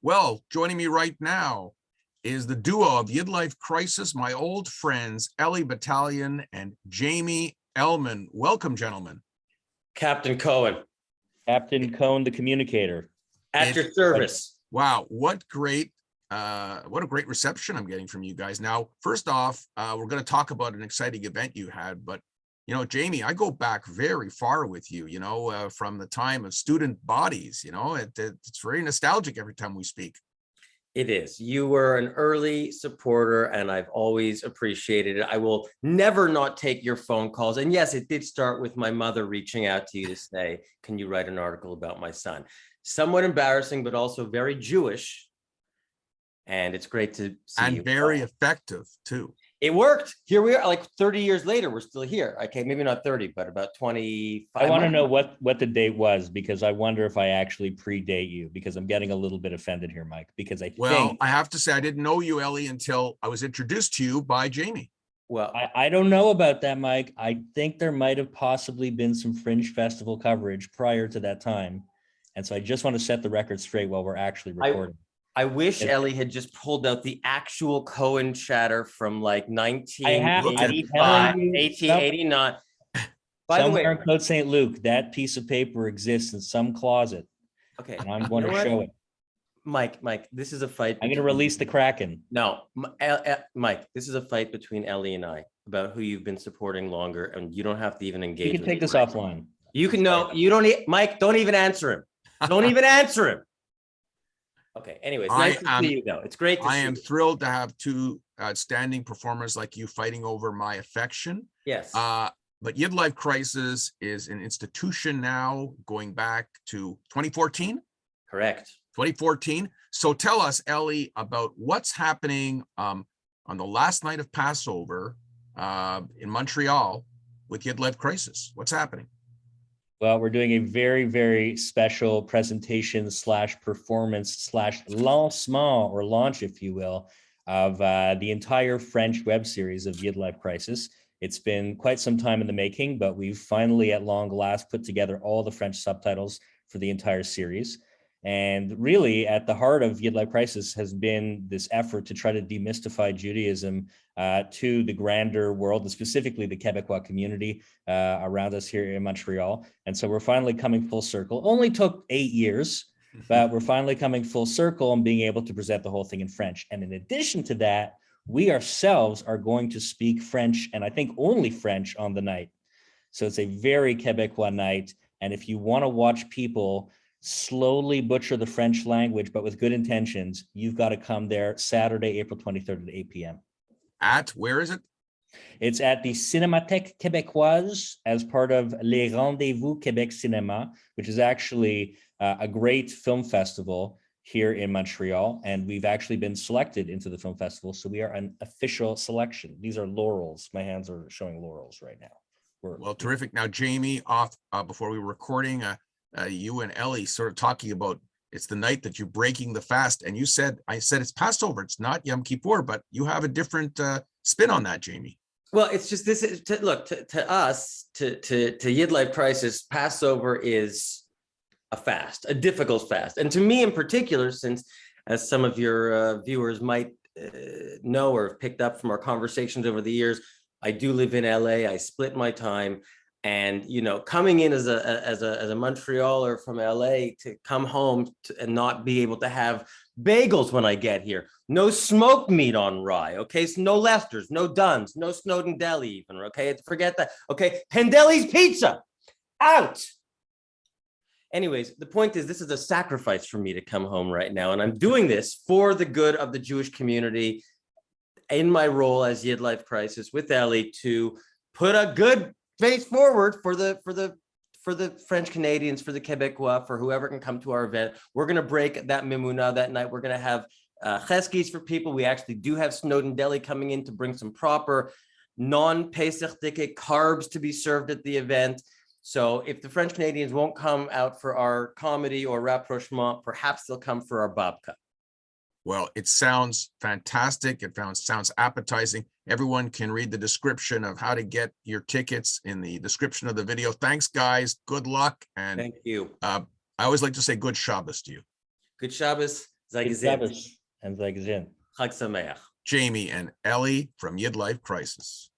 Well, joining me right now is the duo of YidLife Crisis, my old friends, Ellie Battalion and Jamie Ellman. Welcome, gentlemen. Captain Cohen. Captain Cohen, the communicator. At your service. Wow, what a great reception I'm getting from you guys. Now, first off, we're going to talk about an exciting event you had, but Jamie, I go back very far with you, from the time of student bodies, it's very nostalgic every time we speak. It is. You were an early supporter and I've always appreciated it. I will never not take your phone calls. And yes, it did start with my mother reaching out to you to say, can you write an article about my son? Somewhat embarrassing, but also very Jewish. And it's great to see you. And very effective too. It worked. Here we are, like 30 years later, we're still here. Okay, maybe not 30, but about 25. I want to know what the date was, because I wonder if I actually predate you, because I'm getting a little bit offended here, Mike, because I have to say, I didn't know you, Ellie, until I was introduced to you by Jamie. Well, I don't know about that, Mike. I think there might have possibly been some Fringe Festival coverage prior to that time. And so I just want to set the record straight while we're actually recording. I wish Ellie had just pulled out the actual Cohen chatter from like 1889. By the way, somewhere in Côte St. Luc, that piece of paper exists in some closet. Okay. And I'm going to show it. Mike, this is a fight. I'm going to release the Kraken. No, Mike, this is a fight between Ellie and I about who you've been supporting longer, and you don't have to even engage. You can take this offline. You can, no, you don't, Mike, don't even answer him. Don't even answer him. Okay. Anyways, nice to see you though. It's great to see you. I am thrilled to have two outstanding performers like you fighting over my affection. Yes. But YidLife Crisis is an institution now going back to 2014. Correct. 2014. So tell us, Ellie, about what's happening on the last night of Passover in Montreal with YidLife Crisis. What's happening? Well, we're doing a very, very special presentation / performance / lancement, or launch, if you will, of the entire French web series of YidLife Crisis. It's been quite some time in the making, but we've finally at long last put together all the French subtitles for the entire series. And really at the heart of YidLife Crisis has been this effort to try to demystify Judaism to the grander world, and specifically the Québecois community around us here in Montreal. And so we're finally coming full circle. Only took 8 years, but we're finally coming full circle and being able to present the whole thing in French. And in addition to that, we ourselves are going to speak French, and I think only French, on the night. So it's a very Québecois night. And if you want to watch people slowly butcher the French language, but with good intentions, you've got to come there Saturday, April 23rd at 8 p.m. At, where is it? It's at the Cinémathèque Québécoise as part of Les Rendez-vous Québec Cinéma, which is actually a great film festival here in Montreal. And we've actually been selected into the film festival. So we are an official selection. These are laurels. My hands are showing laurels right now. Well, terrific. Now, Jamie, before we were recording, you and Ellie sort of talking about it's the night that you're breaking the fast, and I said it's Passover, it's not Yom Kippur, but you have a different spin on that, Jamie. Well, it's just this. To us, to YidLife Crisis, Passover is a fast, a difficult fast, and to me in particular, since as some of your viewers might know or have picked up from our conversations over the years, I do live in LA. I split my time. And, coming in as a Montrealer from LA to come home and not be able to have bagels when I get here, no smoked meat on rye. Okay. So no Lester's, no Dunn's, no Snowden Deli even. Okay. Forget that. Okay. Pendelli's Pizza out. Anyways, the point is, this is a sacrifice for me to come home right now. And I'm doing this for the good of the Jewish community in my role as YidLife Crisis with Ellie to put a good face forward for the French Canadians, for the Quebecois, for whoever can come to our event. We're going to break that mimuna that night. We're going to have cheskis for people. We actually do have Snowden Deli coming in to bring some proper non-Pesach carbs to be served at the event. So if the French Canadians won't come out for our comedy or rapprochement, perhaps they'll come for our babka. Well, it sounds fantastic. It sounds appetizing. Everyone can read the description of how to get your tickets in the description of the video. Thanks, guys. Good luck. And thank you. I always like to say good Shabbos to you. Good Shabbos. Sei Good gesund. and like Zin. Chag Sameach. Jamie and Ellie from YidLife Crisis.